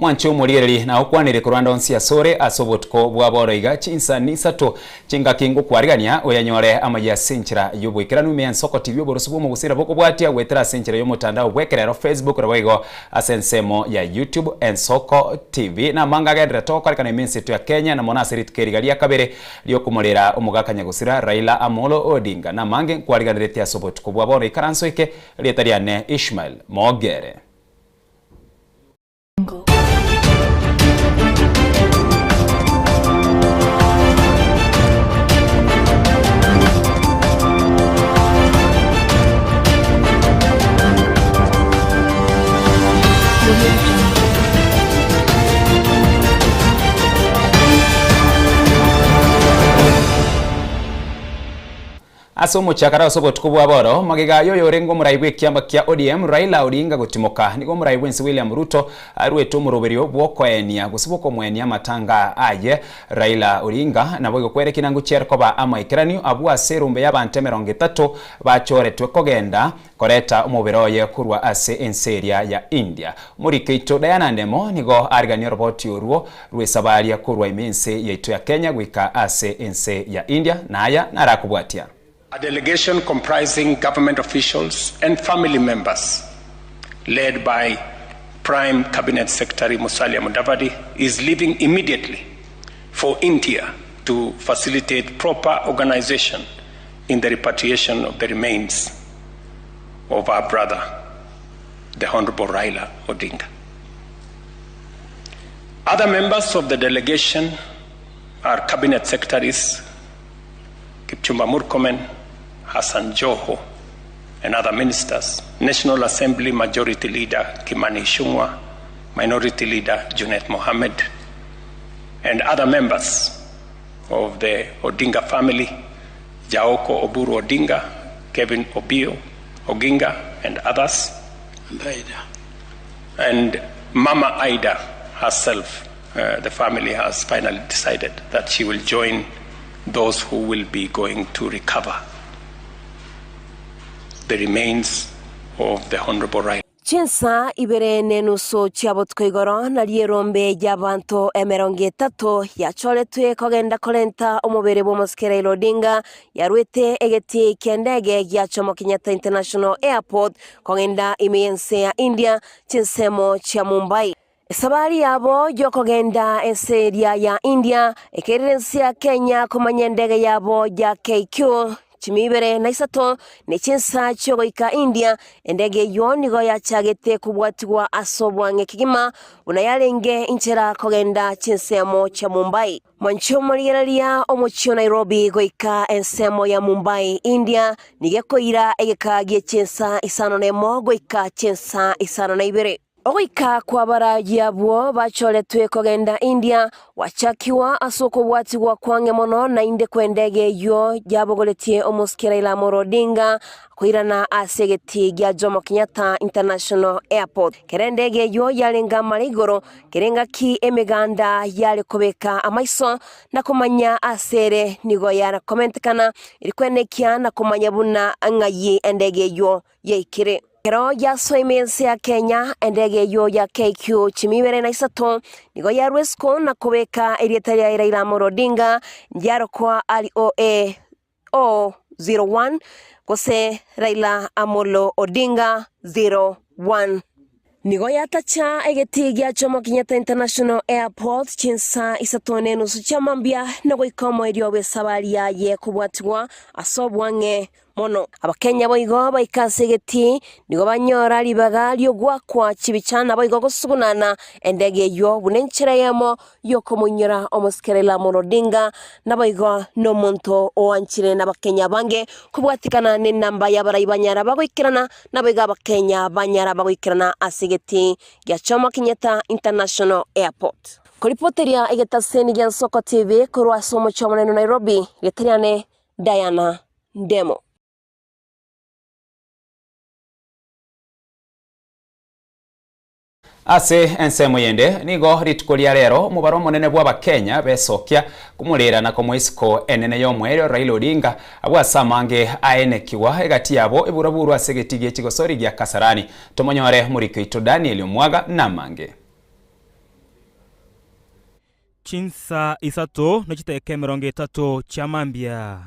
Mwancho Murieri na okwanire kurwanda onsi asore asobotko bwaboroiga Chinsa ni Isato chinga kingo kwarigania oyanyore Amayia senchira yobwikiranu me nsoko TV borosubo mu gusira boko bwatia gwetera senchira yo mutandao bwekerero Facebook rwego asensemo ya YouTube ensoko TV na manga gendera to kwarikana imensetu ya Kenya na mona serit kerigalia kabere lyo kumurera omugakanya gusira Raila Amolo Odinga na mange kwariganirete asobotko bwaboro ikaransoike lietariane Ishmael Mogere. Asomo chakara osobotko bwaboro magiga yoyorengo muraibwe kiamba kia ODM Raila Odinga gutimoka nigo muraibwe nsi William Ruto arweto muroberio bwokoenia gusiboko mwenia matanga aye Raila Odinga nabo gokwerekina ngucherko ba amaikeranio abwa serumbe y'abantu 30 bachoretwe kogenda koreta umuberoye kurwa ase enseria ya India muri keito Diana Ndemo nigo arigania roboti oruo rwesabaria kurwa imense yeito ya Kenya gwika ase ense ya India naya narakubwatia. A delegation comprising government officials and family members, led by Prime Cabinet Secretary Musalia Mudavadi, is leaving immediately for India to facilitate proper organization in the repatriation of the remains of our brother, the Honorable Raila Odinga. Other members of the delegation are Cabinet Secretaries Kipchumba Murkomen, Hassan Joho, and other ministers, National Assembly Majority Leader Kimani Ichung'wah, Minority Leader Junet Mohammed, and other members of the Odinga family, Jaoko Oburu Odinga, Kevin Obio Oginga, and others. And Mama Aida herself, the family has finally decided that she will join those who will be going to recover the remains of the Honorable Raila. Chinsa ibere nenuso chiabotko igoro na lierombe y'abantu 30 yacholetwe kogenda kolenta omubere bw'omusikira Odinga yarwete egeti kendege ya Jomo Kenyatta International Airport kogenda imiyense ya India chinsemo cha Mumbai. Sabari yabo yokogenda enseria ya India ekerensi ya Kenya kumanya ndege yabo ya KQ chimibere na Isato ne Chinsa chogoika India endege yonigo yachagete kubwatigwa asobwange kigima unayalenge inchera kogenda chinsemo cha Mumbai. Mwancho murigereria omuchio Nairobi goika ensemo ya Mumbai India nigekoira egekagie Chinsa isano nemo goika Chinsa isano na ibere. Oika kwa bara yabwo bacholetwe kogenda India wachakiwa asoko bwatigwa kwange mono na inde kwendege yo yabogoletie omusikira ila Odinga kuirana asegeti ya Jomo Kenyatta International Airport kerendege yo yalenga marigoro kerenga ki emeganda yale kobeka amaiso na kumanya asere nigo yana komentekana ilikwenekia na kumanya buna angayi endege yo yeikire. Kero ya soimense ya Kenya endege yo ya KQ chimibere na Isato nigo ya Rwesco na kubeka erietaria ya Raila Odinga njaro kwa ROA O01 kose Raila Amolo Odinga 01. Nigo ya tacha egeti ya Jomo Kenyatta International Airport Chinsa Isato nenusu chamambia nago ikomo eriobe sabaria ye kubwatigwa asobwange mono abakenya boigo baikasegeti nigo banyora libaga lyogwakwa chibichana boigo gosugunana endege yo bunenchera yamo yokomunyira omuskerela Odinga naboigo no monto oanchire nabakenya bange kubwatikana ne namba yabarayibanyara bagoikirana naboiga abakenya banyara bagoikirana asegeti ya Jomo Kenyatta International Airport. Koripoteria egetaseni ya Nsoko TV kurwa somo chomoneno Nairobi letariane Diana Ndemo. Ase ensemo yende nigo ritukolia rero mubaro monene bwa Kenya besokia kumurera na komoisiko enene yomwero Raila Odinga abwa samange aenekiwa egati yabo eburaburu asegetigie chigosori gya Kasarani tomonyore muri kito Daniel Mwaga na mange. Chinsa Isato na chiteke 30 cha Mambia.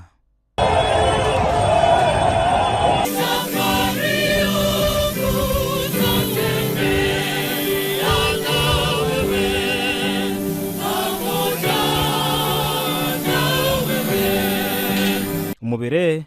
Umubere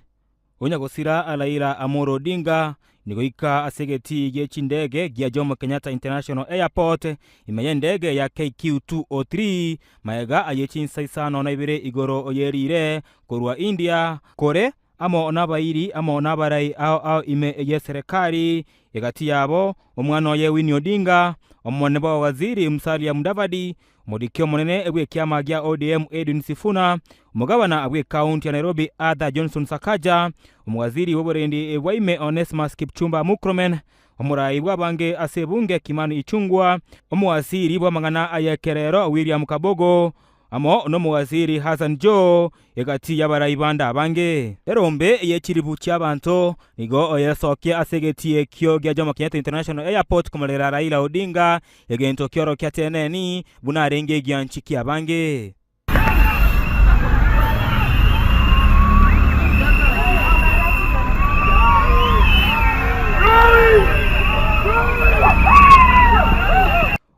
unyagosira Raila Amolo Odinga nigoika asegeti y'echindege gya Jomo Kenyatta International Airport imeye ndege ya KQ203 maega ayechinsa isano na ibere igoro oyerire korwa India kore amo nabairi amo nabarai ao ime ye serikali egati yabo omwana ye Winnie Odinga omone ba waziri Musalia Mudavadi Modikyo monene ebwe kiama gya ODM Edwin Sifuna umugabana abwe county ya Nairobi Arthur Johnson Sakaja umwaziri w'oburendi ebwaime Onesmus Kipchumba Murkomen omurai bw'abange asebunge Kimani Ichung'wah omwaziri bw'amangana ayekerero William Kabogo amo no muwaziri Hassan Joho egati y'abarayibanda abange erombe yekiribu cy'abantu nigo oyesoke asegetie kyo gya Jomo Kenyatta International Airport kumulera Raila Odinga egento kyoro kyateneni bunarenge gyanchiki abange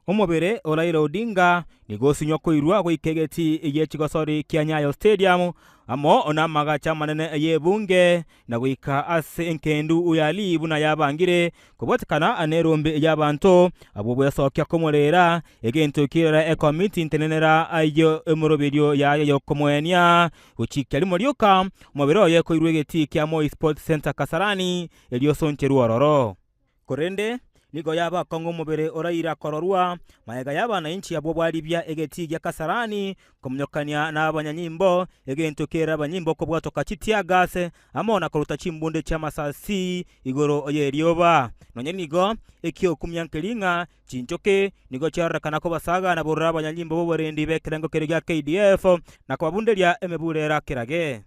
Omubere Raila Odinga nigosinyo koirwa ko ikegeti y'ekigosori kya Nyayo Stadium amo onamaga chamanene yebunge na gwika ase enkendu uyali buna yabangire kubotekana anerombe y'abantu abo bwesokya komorera egento kirera committee intenenera ayo emoroberio yayo yokomwenya uchikali moryoka omubere oye koirwa egeti kya Moi Sports Center Kasarani eliosoncheru ororo korende nigo yaba kongo mubere Raila kororwa maega yaba na inchi yabo bwalibya egeti gya Kasarani kumnyokania na abanyanyimbo egento kera abanyimbo ko bwatoka chitia gase amona koruta chimbunde cha masasi igoro oyerioba nonye nigo ekyo kumyankelinga chinchoke nigo charakana ko basaga na borra abanyanyimbo bo borendi bekerengo kerega KDF na kwabundelia emebulera kirage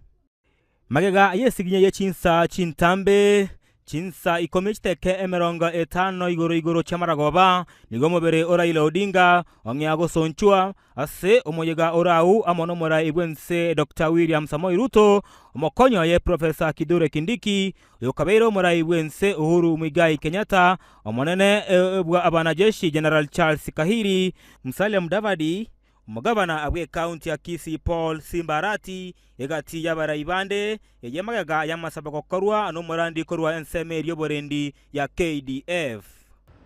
magega yesiginye ye Chinsa Chintambe Chinsa ikomechiteke emerongo etano igoro chamaragoba nigo mubere Raila Odinga ongiago sonchua ase omoyega orau amonomora ibwense Dr. William Samoei Ruto omokonyo ye Professor Kithure Kindiki yokabeiro mora ibwense Uhuru Muigai Kenyatta omonene bwa abanajeshi General Charles Kahiri Musalia Mudavadi umugabana abwe county ya Kisii Paul Simbarati egati y'abarayibande yemagaga yamasabako korwa no murandi korwa enseme ryoborendi ya KDF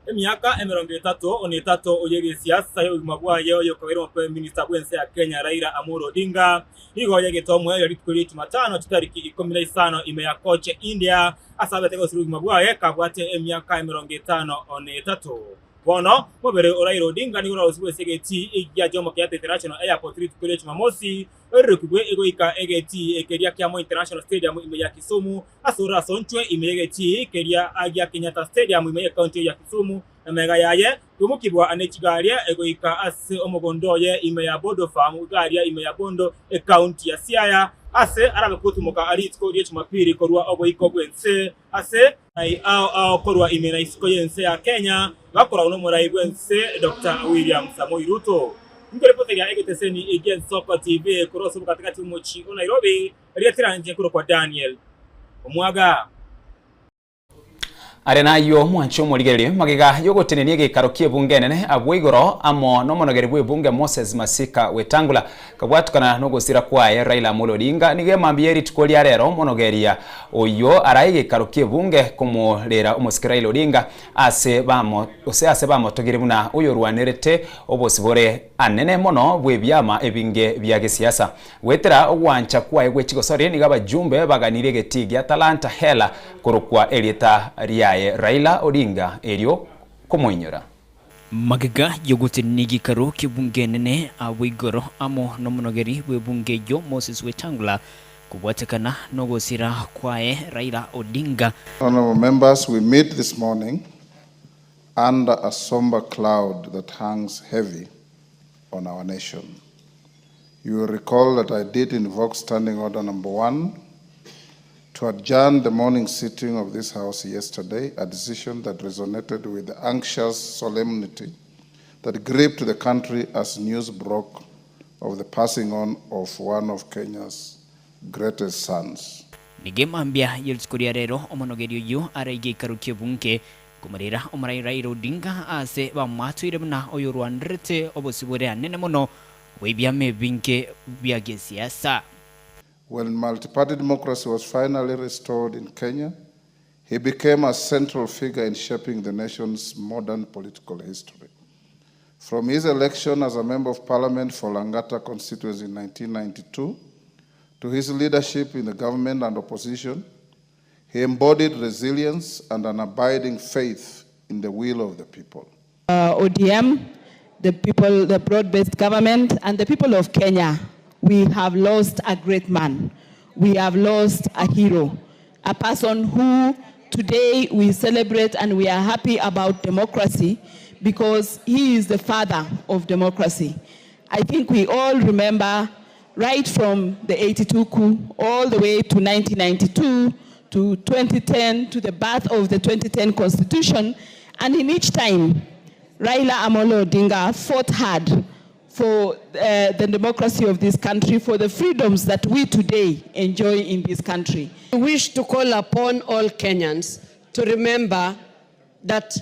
emyaka 33 oyege siasa yo mabwaye yo kabero prime minister bwense ya Kenya Raila Amolo Odinga igo yege tomwe yo litkuri tumatano tutariki 15 ime ya koche India asabete go siru mabwaye kabwate emyaka 53 Bono, mobere Raila Odinga ni urauzwe segeti ya Jomo Kenyatta International Airport tukule Jumamosi, erukubwe egoika egeti ekeria kya Moi International Stadium ime ya Kisumu, asura sonchwe ime egeti ekeria agia Kenyatta Stadium ime ya county ya Kisumu, emega yaye tumukibwa anechigaria egoika ase omogondoye ime ya Bodo Farm garia ime ya Bondo county ya Siaya ase arabe kutumuka aritko rye Jumapili korwa ogoiko gwense ase ai ao korwa ime na isiko yense ya Kenya bakora uno murai gwense Dr. William Samoei Ruto ngorepoteri ya egeteseni again Soko TV koroso katikati muchi Nairobi riatiranje kuro kwa Daniel omwaga Arena yo mwancho murigerie magiga yogotenenie gikaro kiebunge nene abwigoro amo no monogeri bwebunge Moses Masika Wetangula kabwatukana no gusira kwaye Raila Amolo Odinga nige mambieri tukolia rero monogeria oyo araye gikaro kiebunge kumulera umusikira Raila Odinga ase bamo togiri buna oyo rwanerete obosibore anene mono bwebyama ebinge bya gisiasa wetera ogwancha kwaye gwechigosori niga bajumbe baganire getigia talanta hela kurukwa elieta ria Raila Odinga elio kumuinyora magega yogote nigi karo kibunge nene awigoro amo nomonogeri webunge yo Moses Wetangula kubwatekana nogosira kwae Raila Odinga. Honorable members, we meet this morning under a somber cloud that hangs heavy on our nation. You will recall that I did invoke Standing Order number 1 to adjourn the morning sitting of this House yesterday, a decision that resonated with the anxious solemnity that gripped the country as news broke of the passing on of one of Kenya's greatest sons. Nigemambia yeltskuria rero omonogerio yu araige karukie bunke kumarira omarai Raila Odinga ase ba matwire na oyorwandrete obosibore anene mono webia mebinke bia gesiasa. When multi-party democracy was finally restored in Kenya, he became a central figure in shaping the nation's modern political history. From his election as a member of parliament for Langata constituency in 1992 to his leadership in the government and opposition, he embodied resilience and an abiding faith in the will of the people. ODM, the people, the broad-based government, and the people of Kenya, we have lost a great man. We have lost a hero, a person who today we celebrate and we are happy about democracy because he is the father of democracy. I think we all remember right from the 82 coup all the way to 1992 to 2010 to the birth of the 2010 Constitution, and in each time Raila Amolo Odinga fought hard for the democracy of this country, for the freedoms that we today enjoy in this country. I wish to call upon all Kenyans to remember that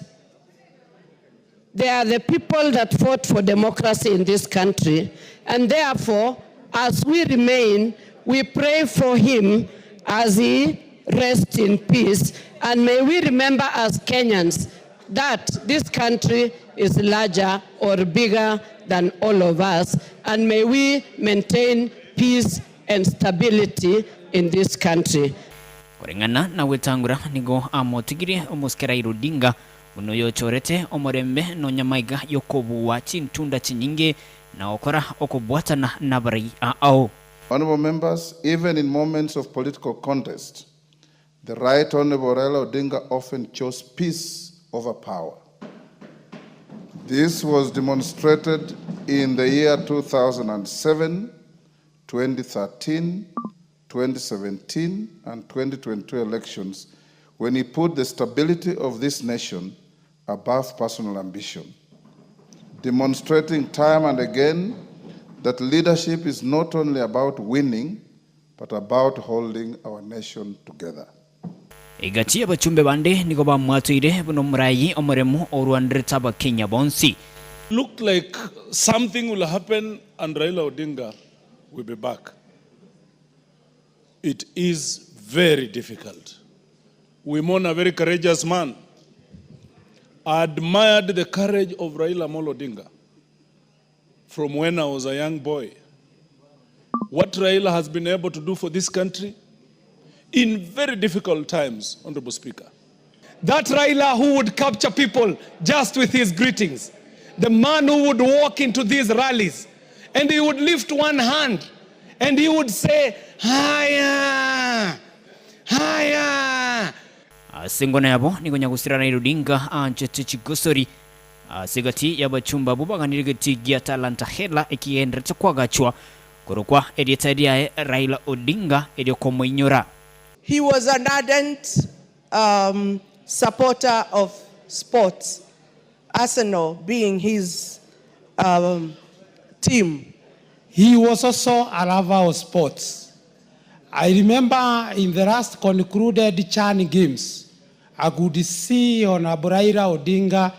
they are the people that fought for democracy in this country, and therefore, as we remain, we pray for him as he rests in peace, and may we remember as Kenyans that this country is larger or bigger than all of us, and may we maintain peace and stability in this country. Korengana na wetangura nigo amotigire omuskera Raila Odinga unoyo chorete omorembe no nyamaiga yokobu wa chintunda chinyinge na okora okobwatana na bari ao. Honorable members, even in moments of political contest, the Right Honorable Raila Odinga often chose peace over power. This was demonstrated in the year 2007, 2013, 2017, and 2022 elections when he put the stability of this nation above personal ambition, demonstrating time and again that leadership is not only about winning, but about holding our nation together. Igachi abachumbe bande niko ba mwatuire buno murayi omoremu orwandreta ba Kenya bonsi. Looked like something will happen and Raila Odinga will be back. It is very difficult. We mourn a very courageous man. I admired the courage of Raila Amolo Odinga from when I was a young boy. What Raila has been able to do for this country in very difficult times, Honorable Speaker. That Raila who would capture people just with his greetings. The man who would walk into these rallies and he would lift one hand and he would say, "Haya, haya." Singona yabo niko nyagusira Raila Odinga anchete chigosori. Sigati yabachumba bubaganirigati gia talanta hela ekiendrete kwa gachwa. Korokwa edietadia Raila Odinga ediokomoinyora. He was an ardent supporter of sports, Arsenal being his team. He was also a lover of sports. I remember in the last concluded Chan Games, I could see Honorable Raila Odinga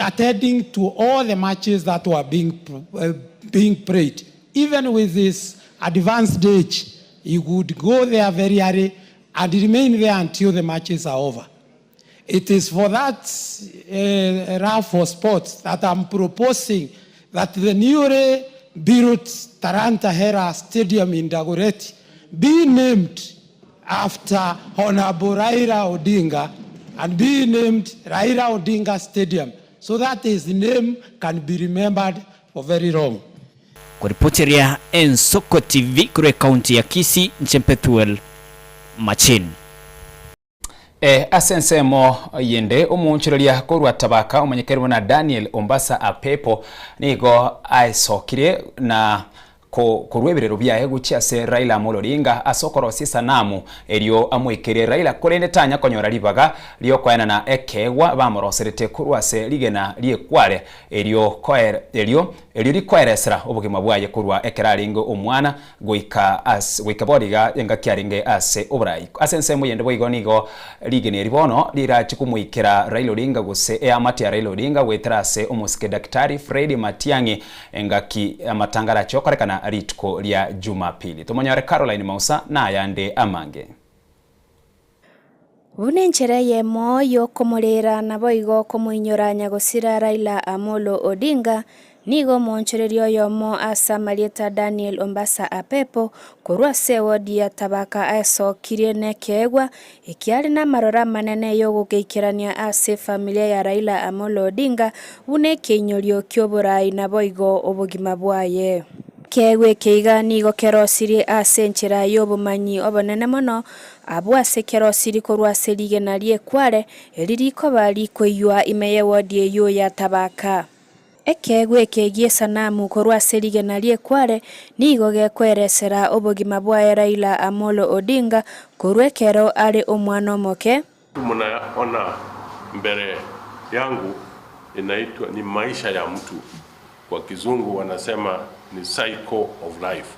attending to all the matches that were being played. Even with his advanced age, he would go there very early and remain there until the matches are over. It is for that love for sports that I'm proposing that the newly built Taranta Hera Stadium in Dagoretti be named after Honorable Raila Odinga and be named Raila Odinga Stadium so that his name can be remembered for very long. Kuripoteria Ensoko TV kure kaunti ya Kisii Nchempetuel Machin. Asensemo yende omunchirolia korwa tabaka omanyekerwa na Daniel Ombasa Apepo nigo aisokire na kurweberero byaye guchiase Raila Amolo Odinga asokorosi sanamu elio amwikire Raila kurende tanya konyora libaga lio kwaena na ekegwa bamoroserete kurwase ligena liekware elio likweresera obugima bwaye kurwa ekeraringo omwana goika bodiga enga kyaringe ase obrai asense muyende boigonigo ligene ribono lirachikumwikira Raila Odinga guse amati ya Raila Odinga wetrase omusike daktari Fred Matiang'i engaki amatangara chokorekana ritko lya Jumapili tumonyore Caroline Mausa na yande amange Unenchere ye moyo komulera naboigo komuinyoranya gusira Raila Amolo Odinga nigo monchererio yomo asa Marieta Daniel Ombasa Apepo kurwase wodi ya tabaka aso kirene kegwa ikiari na marora manene yo gugeikirania ase familia ya Raila Amolo Odinga une kinyorio kyoburai naboigo obugima bwaye kegwe keiga nigo kerosiri ase nchira yobumanyi obonene mono abwase kerosiri korwase ligena liekware eliriko bali koywa imeye wodi eyo ya tabaka ekegwe kegie sanamu korwase ligena liekware nigo gekweresera obugima bwa Raila Amolo Odinga korwekero ari omwana moke mnaona mbele yangu inaitwa ni maisha ya mtu, kwa kizungu wanasema ni cycle of life.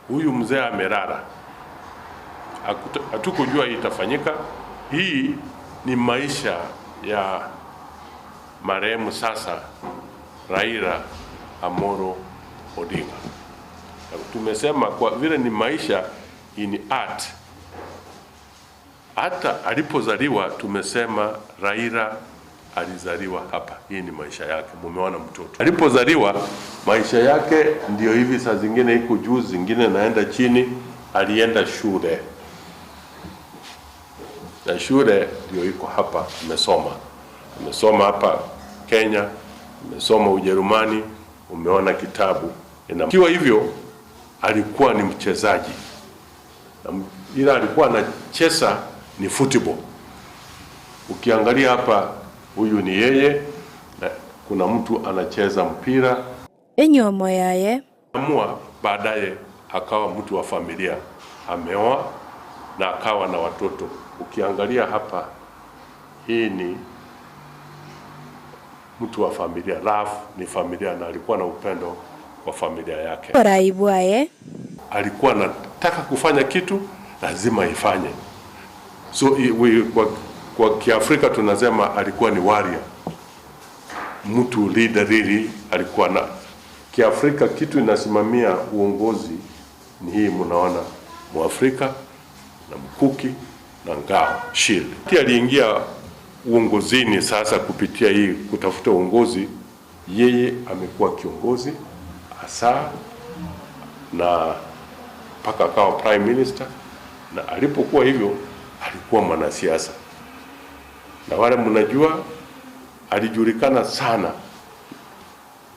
Huyu mzee amelala, hatukujua itafanyika. Hii ni maisha ya marehemu sasa Raila Amolo Odinga. Tumesema kwa vile ni maisha in art, hata alipozaliwa tumesema Raila alizaliwa hapa. Hii ni maisha yake, mumeona mtoto alipozaliwa, maisha yake ndio hivi. Saa zingine iko juu, zingine naenda chini. Alienda shule na shule ndio iko hapa. Amesoma hapa Kenya, amesoma Ujerumani. Umeona kitabu ikiwa hivyo. Alikuwa ni mchezaji, ila alikuwa anacheza ni football. Ukiangalia hapa, huyu ni yeye na kuna mtu anacheza mpira. Enyomo yaye amua baadaye akawa mtu wa familia, ameoa na akawa na watoto. Ukiangalia hapa, hii ni mtu wa familia. Love ni familia, na alikuwa na upendo kwa familia yake. Raibwaye alikuwa anataka kufanya kitu lazima ifanye. So kwa Kiafrika tunasema alikuwa ni warrior, mtu leader really. Alikuwa na Kiafrika kitu inasimamia uongozi ni hii, mnaona Muafrika na mkuki na ngao, shield. Aliingia uongozini sasa kupitia hii kutafuta uongozi. Yeye amekuwa kiongozi hasa na mpaka akawa prime minister, na alipokuwa hivyo alikuwa mwanasiasa. Na wale mnajua alijulikana sana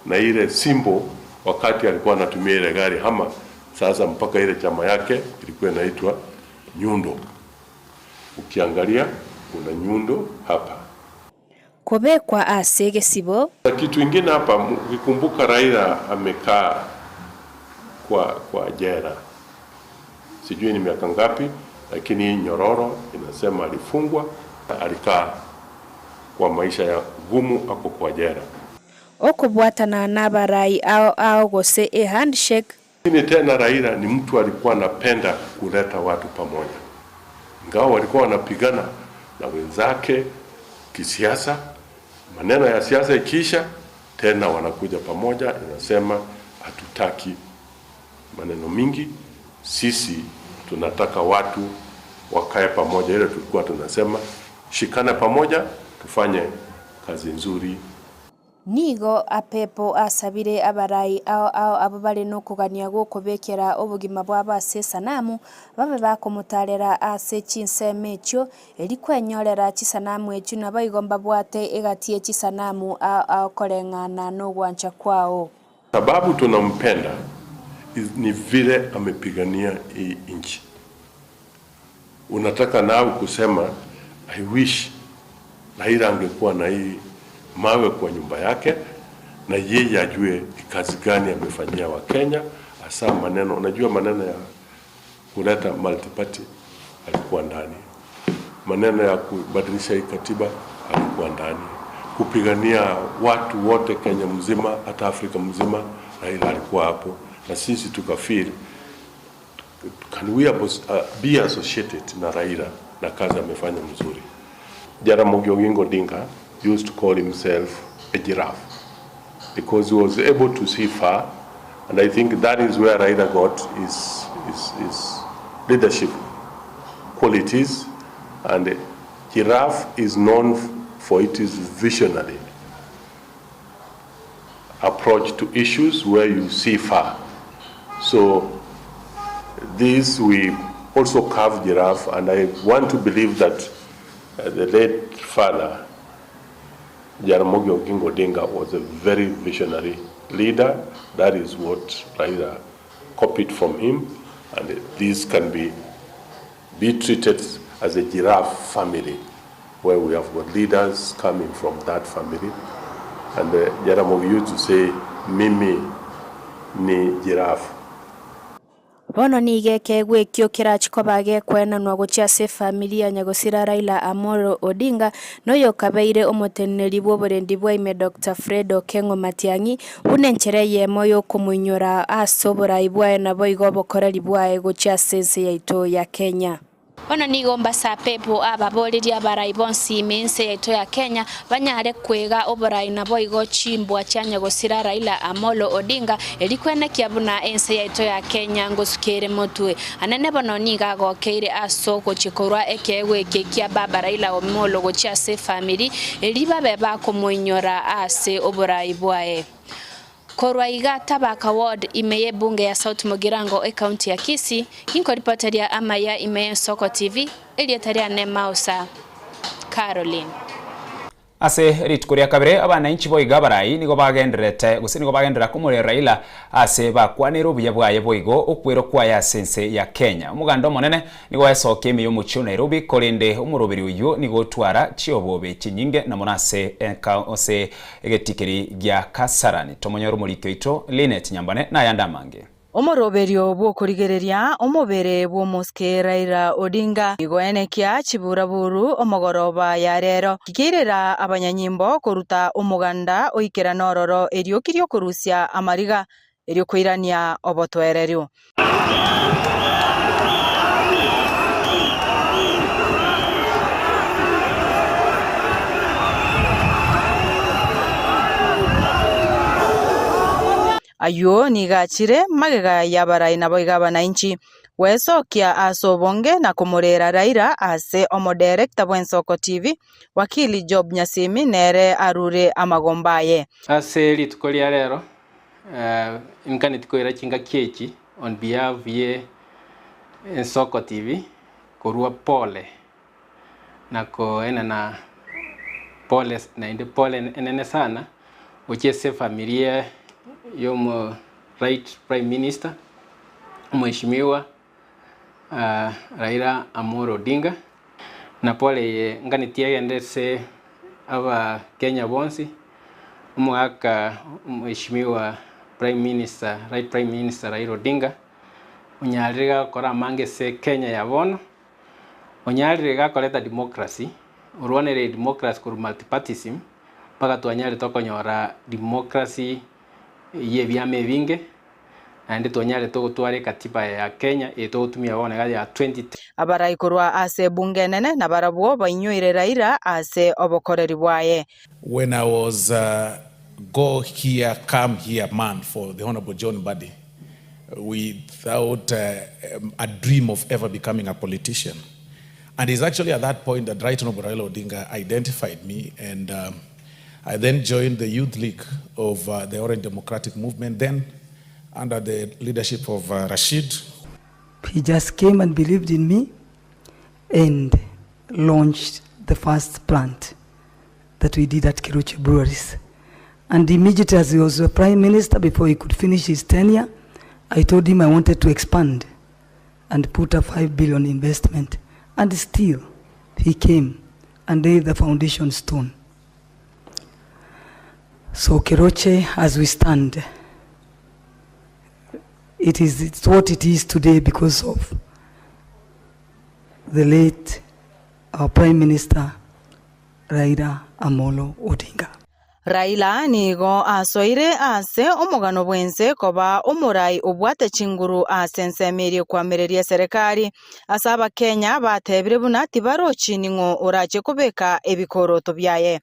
na ile simbo wakati alikuwa anatumia ile gari hama. Sasa mpaka ile chama yake ilikuwa inaitwa Nyundo. Ukiangalia kuna Nyundo hapa. Kubekwa asege sibo. Kitu kingine hapa, ukikumbuka Raila amekaa kwa jela. Sijui ni miaka ngapi, lakini nyororo inasema alifungwa, alikaa kwa maisha ya gumu hapo kwa jela. Okubwatana nabarai au gose handshake. Lakini tena Raila ni mtu alikuwa anapenda kuleta watu pamoja. Ingawa walikuwa wanapigana na wenzake kisiasa, maneno ya siasa ikisha tena wanakuja pamoja. Inasema hatutaki maneno mingi, sisi tunataka watu wakae pamoja. Ile tulikuwa tunasema shikana pamoja tufanye kazi nzuri. Nigo Apepo asabire abarai au ababale no kugania gukubekera obugima bwa base sanamu babe bakomutarera ase Chinsa mecho elikwenyorera chisanamu echu nabaigomba bwate egatie chisanamu au kolengana no gwancha kwao. Sababu tunampenda ni vile amepigania hii nchi. Unataka nao kusema I wish Raila angekuwa na hii mawe kwa nyumba yake, na yeye ajue kazi gani amefanyia wa Kenya, hasa maneno, unajua maneno ya kuleta multi-party alikuwa ndani, maneno ya kubadilisha hii katiba alikuwa ndani, kupigania watu wote Kenya mzima, hata Afrika mzima, Raila alikuwa hapo, na sisi tukafeel can we be associated na Raila na kazi amefanya mzuri. Jaramogi Oginga Odinga used to call himself a giraffe because he was able to see far, and I think that is where Raila got his leadership qualities, and giraffe is known for its visionary approach to issues where you see far. So this we also carve giraffe, and I want to believe that the late father Jaramogi Oginga Odinga was a very visionary leader. That is what Raila copied from him, and this can be treated as a giraffe family, where we have got leaders coming from that family. And Jaramogi used to say, Mimi ni giraffe. Bono nige kegwe kyo kirachikobage kwenanwa guchiase familia nyagosira Raila Amolo Odinga noyo kabeire omoteneri bwoborendi bwaime Dr. Fredo Kengo Matiang'i unenchereye moyo kumunyora asobora ibwae na boigo bokoreri bwae guchiase ense yaito ya Kenya. Bono nigomba sa pepo ababoreri abarai bonsi mense yaito ya Kenya banyare kwega oborai na boigo chimbwa chanya gosira Raila Amolo Odinga elikwene kiabuna ense yaito ya Kenya ngosukere motwe anene bono niga gokeire asoko chikorwa ekewe kekia baba Raila Amolo gochiase family eliba beba kumunyora ase oborai bwae. Korwa igata baka ward imeye bunge ya South Mugirango county ya Kisii kinko reporter ya Amayia imeye Soko TV elietaria ne Mausa Caroline. Ase ritkuria kabire abananchi boiga barai nigo bagenderete gusi nigo bagendera kumure Raila ase bakwanero buya bwaye boigo okwero kwa ya sense ya Kenya. Umugando monene nigo yasoke miyo mucho Nairobi kolende umurobiri uyu nigo twara chiobobe chinyinge na monase ose egetikeri gya Kasarani. Tomonyoro mulito ito Linet Nyambane na yandamange. Omoroberio bwokurigereria omubere bw'omuske Raila Odinga igoenekia chiburaburu omogoroba ya rero kikirira abanyanyimbo koruta omuganda oikera nororo eriokirio kurusia amariga erio kuirania obotwererio. Ayo nigachire magega yabarai na boiga bananchi wesokia asobonge na kumurera Raila ase omo director bwensoko TV wakili Job Nyasimi nere arure amagombaye ase litukolia rero inkani tikoira chinga kiechi on behalf ye Ensoko TV korua pole na ko enana pole na inde pole enene sana uchese familia yomo right prime minister mheshimiwa Raila Amolo Odinga na pole ye ngani tiagendese aba Kenya bonsi mwaka mheshimiwa prime minister right prime minister Raila Odinga unyarira kora mangese Kenya ya bono unyarira koleta democracy urwanere democracy kur multipartyism paka tuanyare tokonyora democracy ye byame binge ande tonyare togutware katiba ya Kenya etotumia wona ya 20 abarai korwa ase bunge nene na barabwo bainyoire Raila ase obokoreri bwaye. When I was come here man for the Honorable John Mbadi without a dream of ever becoming a politician, and it's actually at that point that Right Honorable Raila Odinga identified me, and I then joined the Youth League of the Orange Democratic Movement, then under the leadership of Rashid. He just came and believed in me and launched the first plant that we did at Kiruchi Breweries. And immediately as he was a prime minister, before he could finish his tenure, I told him I wanted to expand and put a 5 billion investment. And still, he came and laid the foundation stone. So Keroche, as we stand, it's what it is today because of the late Prime Minister Raila Amolo Odinga. Raila nigo asoire ase omugano bwense koba omurai obwate chinguru asensemerie kwamereria serikali asaba Kenya batebire buna tibarochi ningo orache kubeka ebikoroto byaye.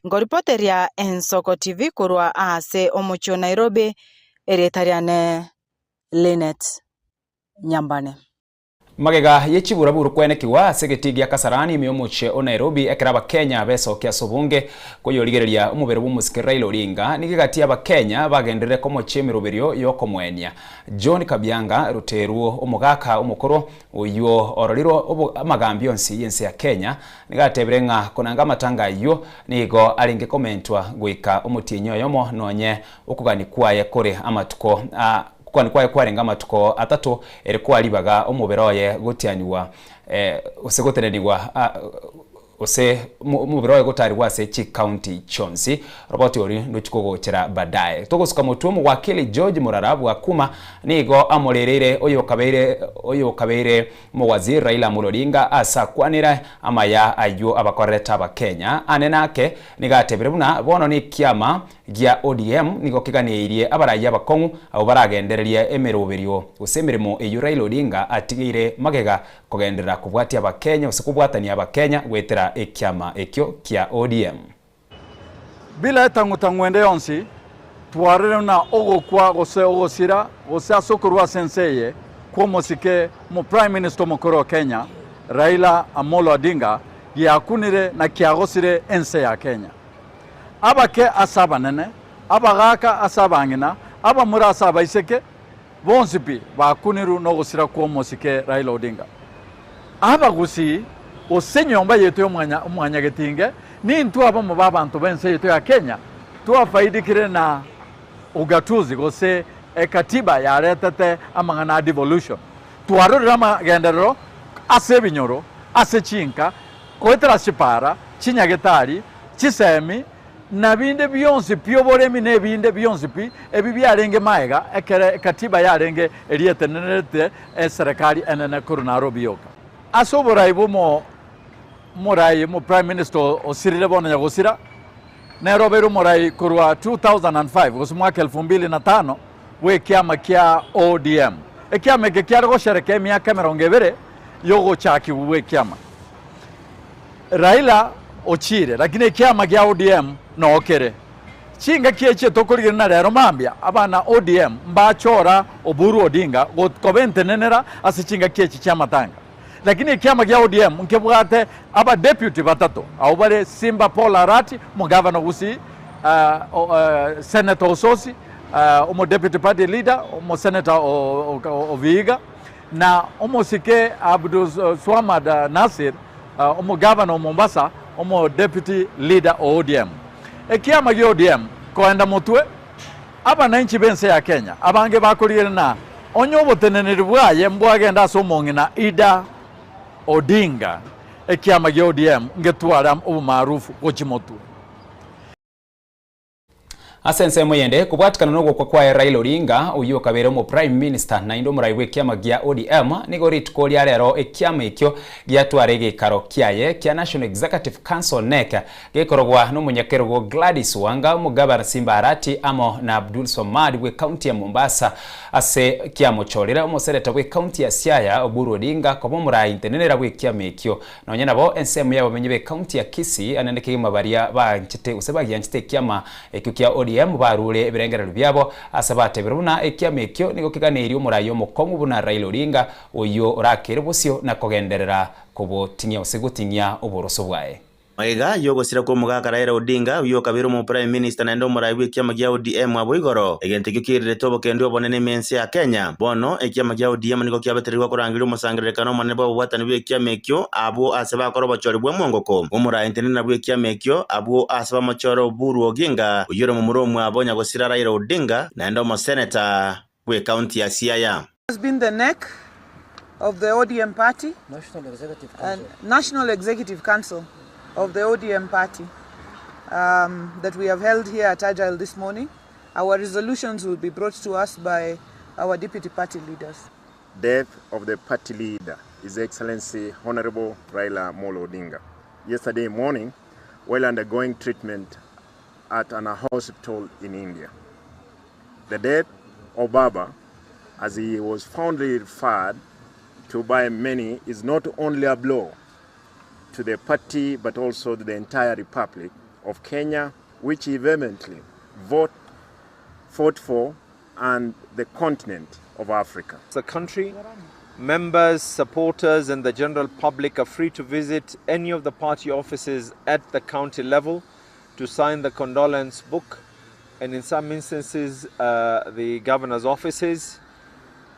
Ngoripoteria Ensoko TV kurwa ase omucho Nairobi eretariane Linet Nyambane. Magega yechibura buru kwenekiwa segetigia Kasarani miomuche o Nairobi ekiraba Kenya besokia sobunge kuyorigereria umubere bw'umusike Raila Odinga nigigatia abakenya bagenderere komoche miruberio yokomwenia. John Kabyanga ruteruo umugaka umukuru uyo ororiro amagambi onsi yense ya Kenya nigateberenga konanga matanga yo nigo alinge komentwa gwika umutinyo yomo nonye ukuganikwaye kore amatuko kwani kwarenga amatuko atatu erikuwa libaga omuberoye gutianiwa usegoteneniwa muberoye gutari wase chi county chonsi roboti ori nduchikogokera badaye togosuka mutumu wakili George Murarabu akuma nigo amorerere oyo kabere mu waziri Raila Amolo Odinga asa kwanira Amayia ayo abakoreta abakenya anenake nigatebere buna bono ni kiama gya ODM nigo kiganiirie abaraya abakongu abo baragendereria emeroberio usemirimo eyo Raila Odinga atigire magega kugendera kubwatia abakenya usikubwatania abakenya gwetera ekiama ekyo kya ODM bila etangutangwende yonsi twarere na ogokwa gose ogosira gose asokorwa senseye kwomosike mu prime minister mukuru Kenya Raila Amolo Odinga yakunire na kyagosire ense ya Kenya abake asabanene abagaka asabangina abamurasa abaiseke bonsipi bakuniru no gosira kwomosike Raila Odinga abagusi osenyomba yetu omwanya getinge ni ntu aba mu babantu bense yetu ya Kenya tuafaidikire na ugatuzi gose katiba ya retete amangana devolution tuarura magenderero ase binyoro ase chinka koetera chipara chinyagetari chisemi na binde byonse pyoboremi ne binde byonse pi ebi byarenge maega ekere katiba yarenge erietenenete serikali enene kurunaro biyoka asobora ibumo morai mu prime minister osirire bona yagosira Nairobi morai kurwa 2005 gosumwaka 2005 we kiama kia ODM ekiama kiaro goshereke miaka 20 yogo chaki we kiama Raila ochire lakini kiama kia ODM no okere chinga kieche tokorigire na rero mambia abana ODM mbachora Oburu Odinga gokobentenenera asichinga kieche cha matanga lakini kiama kia ODM nkebwate aba deputy batatu au bare Simba Paul Arati mu governor gusi senator Ososi omo deputy party leader omo senator Oviga na omo sike Abdul Swamad Nasir omo governor Mombasa omo deputy leader ODM ekiama kia ODM koenda mutwe aba na nchi bense ya Kenya abange bakorire na onyobo teneneri bwaye mbwagenda somongina ida Odinga ekiama kia ODM ngetwara ubumarufu gochimotu asense moyende kubwatikana no kwa Raila Odinga uyo kabere mu prime minister na indo muraiwe kiama gia ODM nigo ritko lya rero ekiama ikyo gyatwarege karo kiaye kya National Executive Council NEC gekorogwa no munyakerogo Gladys Wanga mugabara Simba Arati amo na Abdul Somad we county ya Mombasa ase kiamo cholera umusereta we county ya Siaya Oburu Odinga kobo murai intenenera we kiama ikyo na onyana bo ensemu yabo menyibe county ya Kisii anendeke mabaria ba nchite usebagi nchite kiama ekyo kya ODM barule ebirengerero byabo asabate biruna ekiama ekyo nigo kiganirio murayo mukongu buna Raila Odinga uyo orakere busyo na kogenderera kubotinya usegutinya uboroso bwaye Magega yogosira ko mugaka Raila Odinga uyo kabiro mu prime minister na ndo muraiwe kiama gia ODM aboigoro egente kikirire tobo kendo bonene mense ya Kenya bono ekiama gia ODM niko kiabeterwa kurangirira musangirekano manene bwo bwatani bwe kiama ekyo abo asaba koro bachori bwe mwongoko umura intene bwe kiama ekyo abo asaba machoro Oburu Oginga uyoro mu muromu abonya gosira Raila Odinga na ndo mo senator bwe county ya Siaya has been the neck of the ODM party, National Executive Council of the ODM party that we have held here at Agile this morning. Our resolutions will be brought to us by our deputy party leaders. Death of the party leader, His Excellency Honorable Raila Amolo Odinga. Yesterday morning, while undergoing treatment at an hospital in India. The death of Baba, as he was fondly referred to by many, is not only a blow to the party but also to the entire Republic of Kenya, which he vehemently fought for, and the continent of Africa. The country, members, supporters and the general public are free to visit any of the party offices at the county level to sign the condolence book, and in some instances the governor's offices.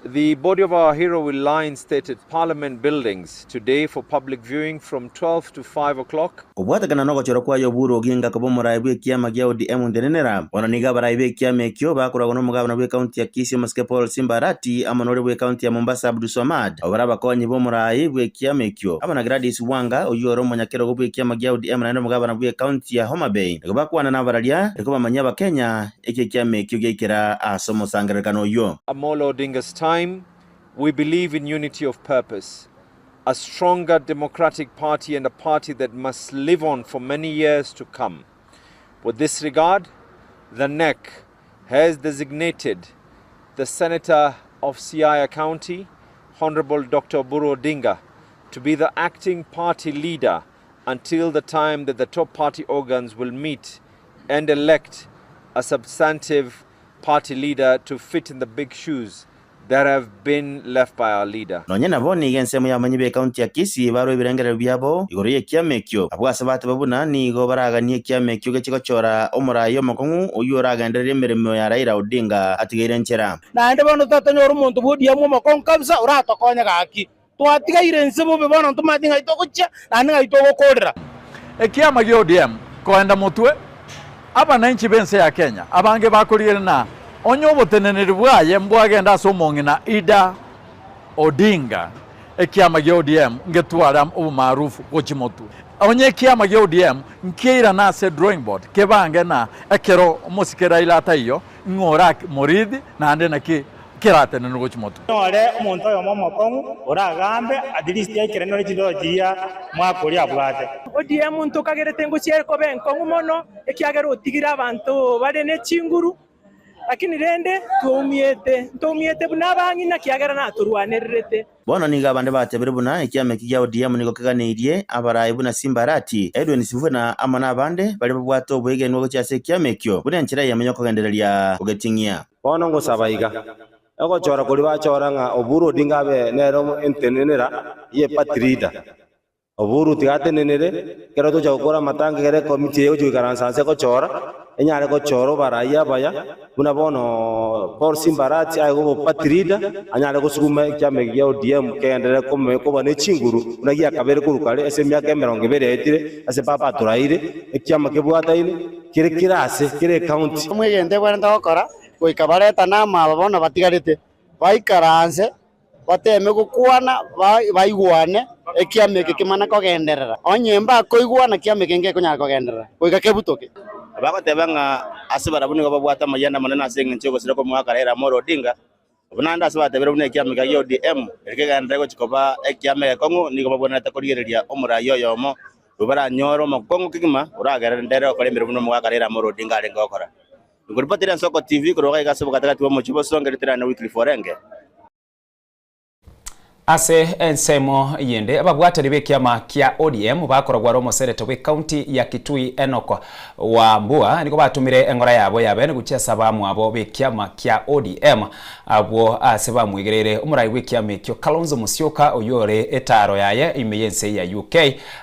The body of our hero will lie in state at Parliament buildings today for public viewing from 12 to 5 o'clock. Kubwatakana no gochoro kwa Oburu Oginga kubo muraibu kiama gia ODM ndenenera onaniga baraibe kiama ekyo bakuragwa no mugabana bwe county ya Kisii Maske Paul Simbarati amanore bwe county ya Mombasa Abdul Samad obaraba konyi bo muraibu kiama ekyo abana Gladys Wanga oyoro monyakero bwe kiama gia ODM na ndo mugabana bwe county ya Homa Bay bakwana na baralia ekuba manyaba Kenya eke kiama ekyo gekera asomo sangarekano yo. Amolo Odinga's time, we believe in unity of purpose, a stronger democratic party and a party that must live on for many years to come. With this regard, the NEC has designated the Senator of Siaya County, Honorable Dr. Oburu Odinga, to be the acting party leader until the time that the top party organs will meet and elect a substantive party leader to fit in the big shoes that have been left by our leader. Nonyena boni gensemo ya manyibe county ya Kisii baro ibirengere byabo igoriye kiamekyo abwase bate babuna ni go baraganie kiamekyo gechikochora omurayo makongu uyuragenderere mirimo ya Raila Odinga atigire nchera na ande bono tatanyoru muntu budi ya makongu kabisa uratokonya gaki twatiga irense bobe bono tumadinga itokucha na ninga itogokorera ekiama gya ODM koenda mutwe abananchi bense ya Kenya abange bakurire na onyobo teneneri bwaye mbwagenda somongina Ida Odinga ekiama gya ODM ngetwara umaarufu gochimotu onye kiama gya ODM nkeira na se drawing board kebange na ekero musikera ilata iyo ngora moridi na ande na kirate na gochimotu nore umuntu yo momo kongu oragambe at least yakire no chidogia mwakuri abwate ODM ntukagerete nguciye ko benko muno ekiagera utigira abantu bare ne chinguru lakini rende tumiete bunabangi na kiagera na turwanerete bono niga bande batebere buna ekiame kya ODM niko kaganirie abarayi buna Simbarati Edwin Sivuna amana bande bali bwato obwege nwo cyase kiame kyo bune nchira yamenyo kogendereria ogetingia bono ngo sabaiga ego chora kuri bachora nga Oburu Odinga be nero entenenera ye patrida Oburu tigatenenere kero to chokora matanga gere komiti yo juikaransanse ko chora enyare ko choro baraya baya buna bono Paul Simbarati ayo patrida anyare ko surume kyame gya ODM kendere ko bane chinguru unagia kabere kurukale ese myaka 20 etire ase papa turaire ekyama kebwata ine kire kirase kire county mwegende bwana ndokora kuikabareta na mabono batigarite baikaranse bateme gukwana baigwane ekiame kikimana kogenderera onyemba koigwana kiame kenge kunya kogenderera kuiga kebutoke bakotebanga asibara buni go babwata mayanda manana asenga nchego sirako mwaka Raila Amolo Odinga bunanda asibate bere buni kiame ka ODM ekeganda go chikoba ekiame kongo nigo babona takorigereria omurayo yomo rubara nyoro makongo kigima uragera ndere ko lemere buni mwaka Raila Amolo Odinga arenga okora nguripatira Soko TV kuroga igasubuka takati wa mochibo songeretera na weekly forenge ase ensemo yende abagwatari be kiama kia ODM bakoragwa romo senete we county ya Kitui Enoko wa Mbua niko batumire engora yabo yabene guchesa bamu abo be kiama kia ODM abo ase bamwigerere umurayi we kiama kyo Kalonzo Musyoka oyore etaro yaye imeyense ya UK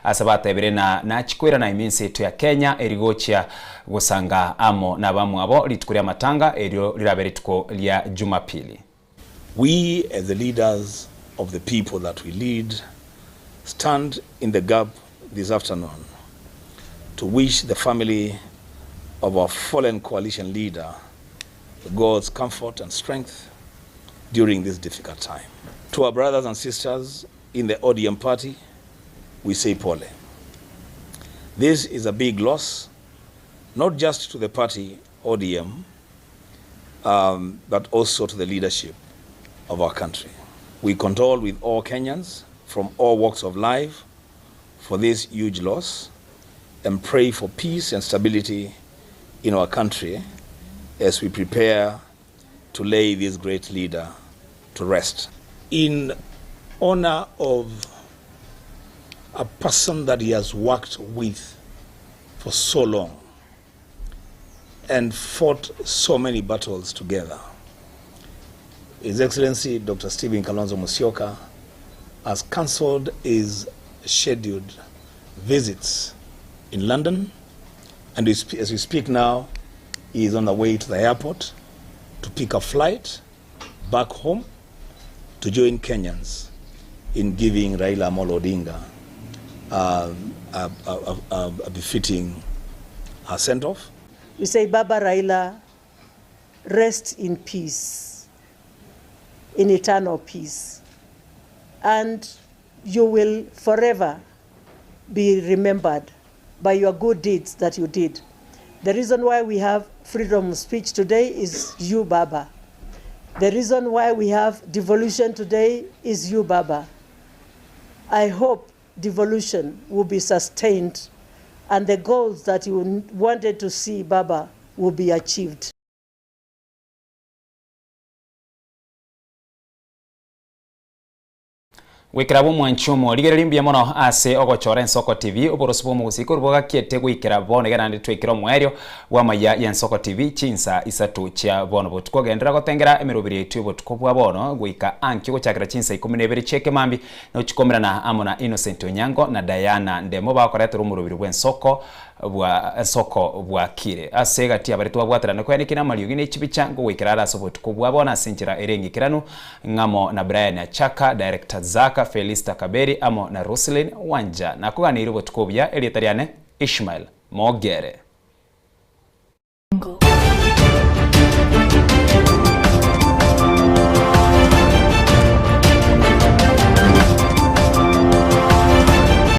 ase batebere na chikwera na imense to ya Kenya erigochia gusanga amo na bamu abo litukuria matanga eryo liraberituko lya Jumapili. We as the leaders of the people that we lead stand in the gap this afternoon to wish the family of our fallen coalition leader God's comfort and strength during this difficult time. To our brothers and sisters in the ODM party, we say pole. This is a big loss, not just to the party ODM, but also to the leadership of our country. We condole with all Kenyans from all walks of life for this huge loss and pray for peace and stability in our country as we prepare to lay this great leader to rest. In honor of a person that he has worked with for so long and fought so many battles together, His Excellency Dr. Stephen Kalonzo Musyoka has cancelled his scheduled visits in London, and as we speak now, he is on the way to the airport to pick a flight back home to join Kenyans in giving Raila Amolo Odinga a befitting send-off. We say, Baba Raila, rest in peace, in eternal peace, and you will forever be remembered by your good deeds that you did. The reason why we have freedom of speech today is you, Baba. The reason why we have devolution today is you, Baba. I hope devolution will be sustained and the goals that you wanted to see, Baba, will be achieved. Gwikira bumwe nchumo ligerimbia mono ase ogochora Ensoko TV oborosubo mugusiko ruboga kiete gwikira bone gerandi twikira mwerio wa Amayia ya Ensoko TV Chinsa Isato chia bono botuko gendera gotengera emirubiri yetu botuko bwa bono gwika anki gochakira Chinsa 12 cheke mambi no chikomera na amona Innocent Onyango na Diana ndemo bakoreta rumurubiri bwa Ensoko bwa kire ase gati abaritwa bwaterana ko yanikina mariugi ne chibicha ngo gwikira araso botuko bwa bona sinjira erengikiranu ngamo na Brian Achaka director Zaka Felista Kaberi amo na Roslyn Wanja na kuganira botuko bya Elietariane Ishmael Mogere.